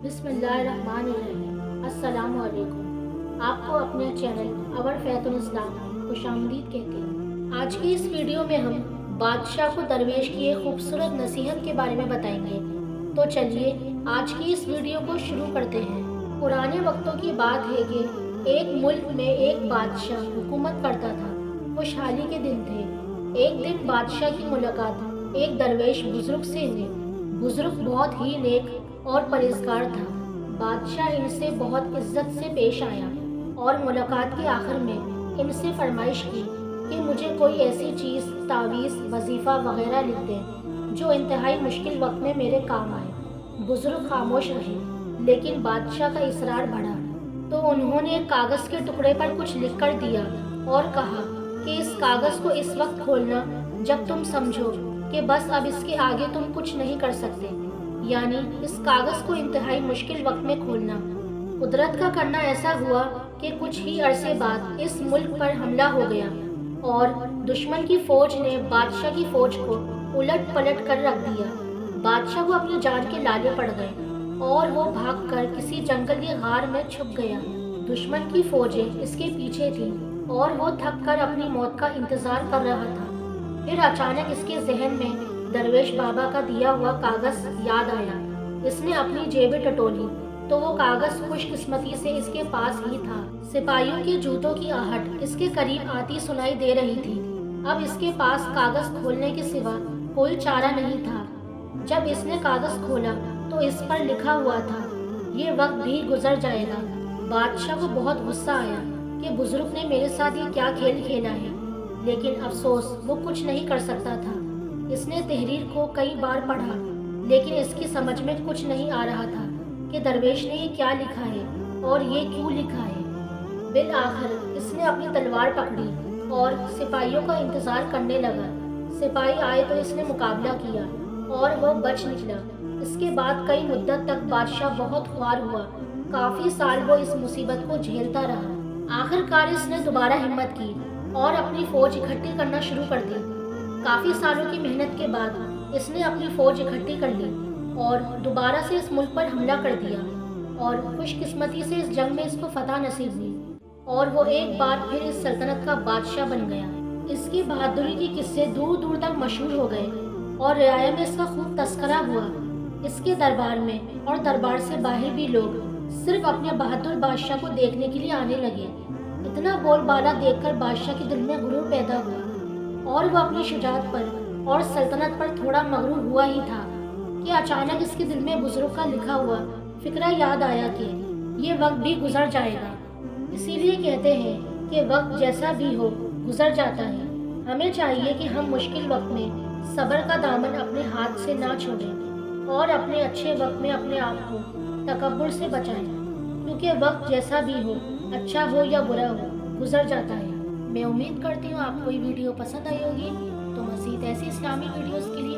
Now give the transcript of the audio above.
बिस्मिल्लाहिर्रहमानिर्रहीम। अस्सलाम वालेकुम। आपको अपने चैनल अवर फैतुल इस्लाम खुश आमदीद कहते हैं। आज की इस वीडियो में हम बादशाह को दरवेश की एक खूबसूरत नसीहत के बारे में बताएंगे। तो चलिए आज की इस वीडियो को शुरू करते हैं। पुराने वक्तों की बात है कि एक मुल्क में एक बादशाह हुकूमत करता था। खुशहाली के दिन थे। एक दिन बादशाह की मुलाकात एक दरवेश बुजुर्ग से हुई। बुजुर्ग बहुत ही नेक और परहेजगार था। बादशाह इनसे बहुत इज्जत से पेश आया और मुलाकात के आखिर में इनसे फरमाइश की कि मुझे कोई ऐसी चीज़, तावीज़, वजीफ़ा वगैरह लिख दें जो इंतहाई मुश्किल वक्त में मेरे काम आए। बुजुर्ग खामोश रहे, लेकिन बादशाह का इसरार बढ़ा तो उन्होंने एक कागज़ के टुकड़े पर कुछ लिख कर दिया और कहा कि इस कागज़ को इस वक्त खोलना जब तुम समझो कि बस अब इसके आगे तुम कुछ नहीं कर सकते, यानी इस कागज़ को इंतहाई मुश्किल वक्त में खोलना। कुदरत का करना ऐसा हुआ कि कुछ ही अरसे बाद इस मुल्क पर हमला हो गया और दुश्मन की फौज ने बादशाह की फौज को उलट पलट कर रख दिया। बादशाह को अपनी जान के लाले पड़ गए और वो भागकर किसी जंगल के गार में छुप गया। दुश्मन की फौजें इसके पीछे थीं और वो थक कर अपनी मौत का इंतजार कर रहा था। फिर अचानक इसके जहन में दरवेश बाबा का दिया हुआ कागज़ याद आया। इसने अपनी जेबें टटोली तो वो कागज़ खुशकिस्मती से इसके पास ही था। सिपाहियों के जूतों की आहट इसके करीब आती सुनाई दे रही थी। अब इसके पास कागज़ खोलने के सिवा कोई चारा नहीं था। जब इसने कागज़ खोला तो इस पर लिखा हुआ था, ये वक्त भी गुजर जाएगा। बादशाह को बहुत गुस्सा आया कि बुजुर्ग ने मेरे साथ ये क्या खेल खेला है, लेकिन अफसोस वो कुछ नहीं कर सकता था। इसने तहरीर को कई बार पढ़ा, लेकिन इसकी समझ में कुछ नहीं आ रहा था कि दरवेश ने ये क्या लिखा है और ये क्यों लिखा है। बिल आखिर इसने अपनी तलवार पकड़ी और सिपाहियों का इंतज़ार करने लगा। सिपाही आए तो इसने मुकाबला किया और वो बच निकला। इसके बाद कई मुद्दत तक बादशाह बहुत ख्वार हुआ। काफ़ी साल वो इस मुसीबत को झेलता रहा। आखिरकार इसने दोबारा हिम्मत की और अपनी फ़ौज इकट्ठी करना शुरू कर दी। काफ़ी सालों की मेहनत के बाद इसने अपनी फ़ौज इकट्ठी कर ली और दोबारा से इस मुल्क पर हमला कर दिया और खुशकिस्मती से इस जंग में इसको फतह नसीब हुई और वो एक बार फिर इस सल्तनत का बादशाह बन गया। इसकी बहादुरी के किस्से दूर दूर तक मशहूर हो गए और रियाया में इसका खूब तस्करा हुआ। इसके दरबार में और दरबार से बाहर भी लोग सिर्फ अपने बहादुर बादशाह को देखने के लिए आने लगे। इतना बोलबाला देखकर बादशाह के दिल में गुरूर पैदा हुआ और वो अपनी शुजाअत पर और सल्तनत पर थोड़ा मगरूर हुआ ही था कि अचानक इसके दिल में बुजुर्ग का लिखा हुआ फिक्रा याद आया कि ये वक्त भी गुजर जाएगा। इसीलिए कहते हैं कि वक्त जैसा भी हो गुजर जाता है। हमें चाहिए कि हम मुश्किल वक्त में सब्र का दामन अपने हाथ से ना छोड़ें और अपने अच्छे वक्त में अपने आप को तकब्बुर से बचाएं, क्योंकि वक्त जैसा भी हो, अच्छा हो या बुरा हो, गुजर जाता है। मैं उम्मीद करती हूँ आपको ये वीडियो पसंद आई होगी। तो मज़ीद ऐसी इस्लामी वीडियोस के लिए